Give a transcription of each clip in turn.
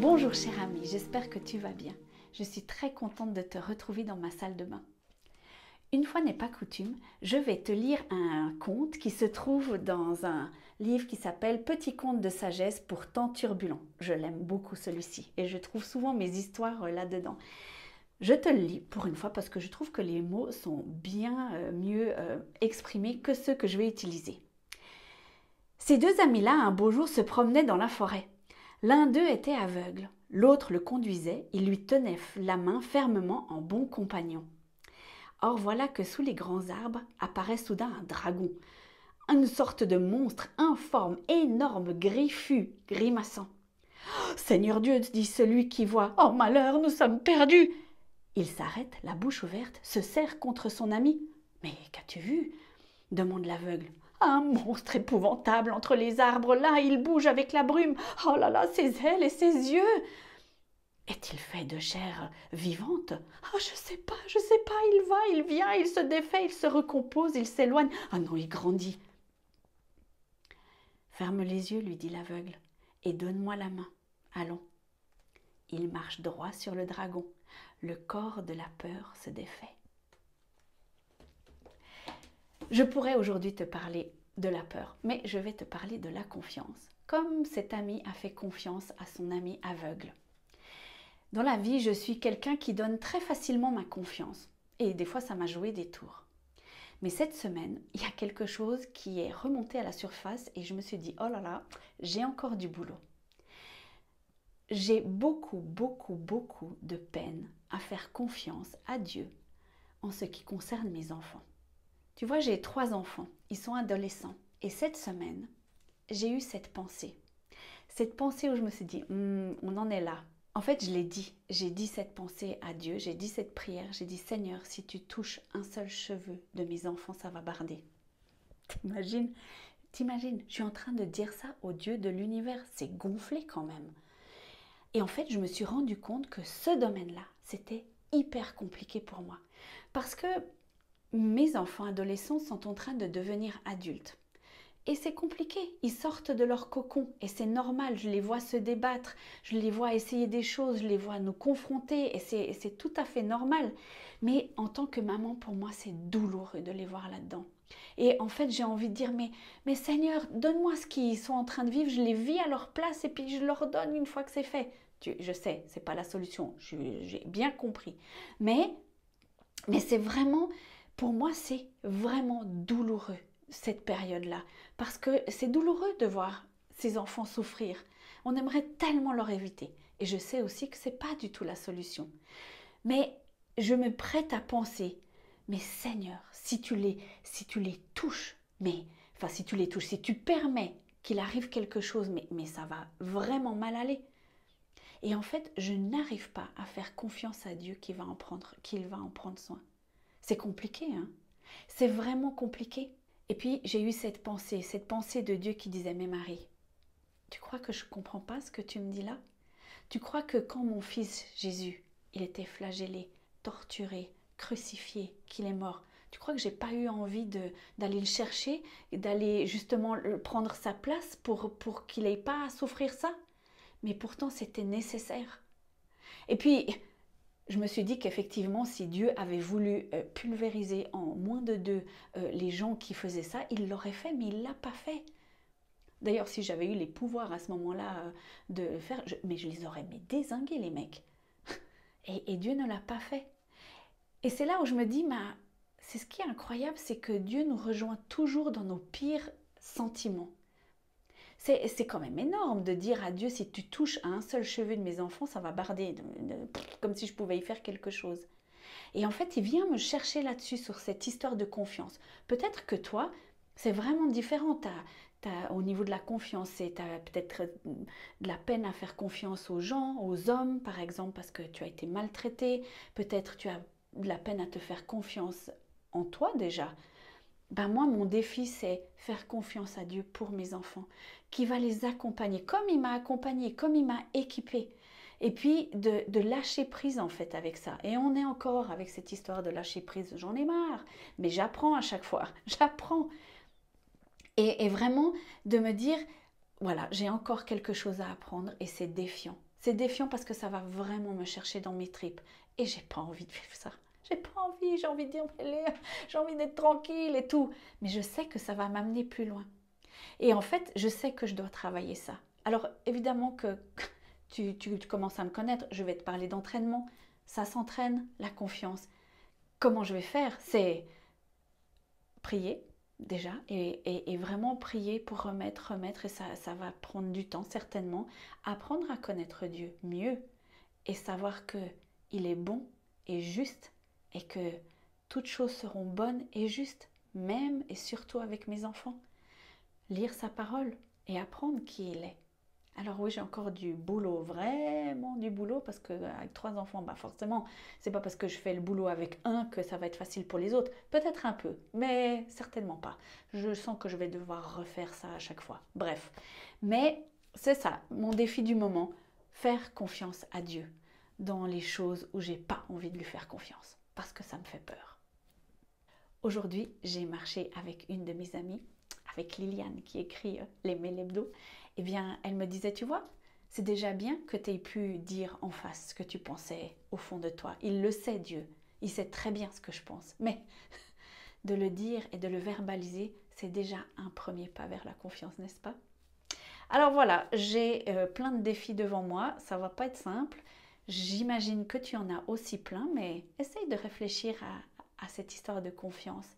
Bonjour cher ami, j'espère que tu vas bien. Je suis très contente de te retrouver dans ma salle de bain. Une fois n'est pas coutume, je vais te lire un conte qui se trouve dans un livre qui s'appelle Petit conte de sagesse pour temps turbulents. Je l'aime beaucoup celui-ci et je trouve souvent mes histoires là-dedans. Je te le lis pour une fois parce que je trouve que les mots sont bien mieux exprimés que ceux que je vais utiliser. Ces deux amis-là, un beau jour, se promenaient dans la forêt. L'un d'eux était aveugle, l'autre le conduisait, il lui tenait la main fermement en bon compagnon. Or voilà que sous les grands arbres apparaît soudain un dragon, une sorte de monstre informe, énorme, griffu, grimaçant. « Seigneur Dieu, dit celui qui voit, oh malheur, nous sommes perdus !» Il s'arrête, la bouche ouverte, se serre contre son ami. « Mais qu'as-tu vu ?» demande l'aveugle. Un monstre épouvantable entre les arbres, là, il bouge avec la brume. Oh là là, ses ailes et ses yeux! Est-il fait de chair vivante? Oh, je sais pas, il va, il vient, il se défait, il se recompose, il s'éloigne. Ah non, il grandit. Ferme les yeux, lui dit l'aveugle, et donne-moi la main. Allons. Il marche droit sur le dragon. Le corps de la peur se défait. Je pourrais aujourd'hui te parler de la peur, mais je vais te parler de la confiance, comme cet ami a fait confiance à son ami aveugle. Dans la vie, je suis quelqu'un qui donne très facilement ma confiance, et des fois ça m'a joué des tours. Mais cette semaine, il y a quelque chose qui est remonté à la surface et je me suis dit, oh là là, j'ai encore du boulot. J'ai beaucoup de peine à faire confiance à Dieu en ce qui concerne mes enfants. Tu vois, j'ai 3 enfants, ils sont adolescents. Et cette semaine, j'ai eu cette pensée. Cette pensée où je me suis dit, on en est là. En fait, je l'ai dit. J'ai dit cette pensée à Dieu, j'ai dit cette prière. J'ai dit, Seigneur, si tu touches un seul cheveu de mes enfants, ça va barder. T'imagines, je suis en train de dire ça au Dieu de l'univers. C'est gonflé quand même. Et en fait, je me suis rendu compte que ce domaine-là, c'était hyper compliqué pour moi. Parce que mes enfants adolescents sont en train de devenir adultes. Et c'est compliqué, ils sortent de leur cocon et c'est normal, je les vois se débattre, je les vois essayer des choses, je les vois nous confronter et c'est tout à fait normal. Mais en tant que maman, pour moi, c'est douloureux de les voir là-dedans. Et en fait, j'ai envie de dire, mais Seigneur, donne-moi ce qu'ils sont en train de vivre, je les vis à leur place et puis je leur donne une fois que c'est fait. Je sais, c'est pas la solution, j'ai bien compris. Mais c'est vraiment... Pour moi, c'est vraiment douloureux, cette période-là, parce que c'est douloureux de voir ces enfants souffrir. On aimerait tellement leur éviter. Et je sais aussi que ce n'est pas du tout la solution. Mais je me prête à penser, mais Seigneur, si tu les touches, si tu permets qu'il arrive quelque chose, mais ça va vraiment mal aller. Et en fait, je n'arrive pas à faire confiance à Dieu qu'il va en prendre soin. C'est compliqué, hein? C'est vraiment compliqué. Et puis, j'ai eu cette pensée de Dieu qui disait, mais Marie, tu crois que je ne comprends pas ce que tu me dis là? Tu crois que quand mon fils Jésus, il était flagellé, torturé, crucifié, qu'il est mort, tu crois que j'ai pas eu envie d'aller le chercher, d'aller justement prendre sa place pour qu'il n'ait pas à souffrir ça? Mais pourtant, c'était nécessaire. Et puis... je me suis dit qu'effectivement, si Dieu avait voulu pulvériser en moins de 2 les gens qui faisaient ça, il l'aurait fait, mais il ne l'a pas fait. D'ailleurs, si j'avais eu les pouvoirs à ce moment-là de faire, mais je les aurais dézingués, les mecs. Et Dieu ne l'a pas fait. Et c'est là où je me dis, c'est ce qui est incroyable, c'est que Dieu nous rejoint toujours dans nos pires sentiments. C'est quand même énorme de dire à Dieu, si tu touches à un seul cheveu de mes enfants, ça va barder, comme si je pouvais y faire quelque chose. Et en fait, il vient me chercher là-dessus, sur cette histoire de confiance. Peut-être que toi, c'est vraiment différent. Au niveau de la confiance, tu as peut-être de la peine à faire confiance aux gens, aux hommes, par exemple, parce que tu as été maltraité. Peut-être tu as de la peine à te faire confiance en toi déjà. Moi, mon défi, c'est faire confiance à Dieu pour mes enfants, qui va les accompagner, comme il m'a accompagné, comme il m'a équipé. Et puis, de lâcher prise, en fait, avec ça. Et on est encore avec cette histoire de lâcher prise. J'en ai marre, mais j'apprends à chaque fois. J'apprends. Et vraiment, de me dire, voilà, j'ai encore quelque chose à apprendre et c'est défiant. C'est défiant parce que ça va vraiment me chercher dans mes tripes. Et j'ai pas envie de vivre ça. J'ai pas envie, j'ai envie de dire, j'ai envie d'être tranquille et tout. Mais je sais que ça va m'amener plus loin. Et en fait, je sais que je dois travailler ça. Alors évidemment que tu commences à me connaître, je vais te parler d'entraînement. Ça s'entraîne, la confiance. Comment je vais faire? C'est prier déjà et vraiment prier pour remettre et ça va prendre du temps certainement. Apprendre à connaître Dieu mieux et savoir que il est bon et juste et que toutes choses seront bonnes et justes, même et surtout avec mes enfants. Lire sa parole et apprendre qui il est. Alors oui, j'ai encore du boulot, vraiment du boulot, parce qu'avec 3 enfants, bah forcément, c'est pas parce que je fais le boulot avec un que ça va être facile pour les autres. Peut-être un peu, mais certainement pas. Je sens que je vais devoir refaire ça à chaque fois. Bref, mais c'est ça, mon défi du moment, faire confiance à Dieu dans les choses où j'ai pas envie de lui faire confiance, parce que ça me fait peur. Aujourd'hui, j'ai marché avec une de mes amies, avec Liliane qui écrit les mails hebdo. Eh bien, elle me disait, tu vois, c'est déjà bien que tu aies pu dire en face ce que tu pensais au fond de toi. Il le sait, Dieu. Il sait très bien ce que je pense. Mais de le dire et de le verbaliser, c'est déjà un premier pas vers la confiance, n'est-ce pas? Alors voilà, j'ai plein de défis devant moi. Ça va pas être simple. J'imagine que tu en as aussi plein, mais essaye de réfléchir à cette histoire de confiance.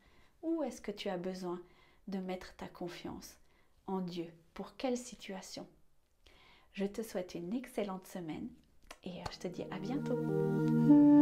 Où est-ce que tu as besoin de mettre ta confiance en Dieu? Pour quelle situation? Je te souhaite une excellente semaine et je te dis à bientôt.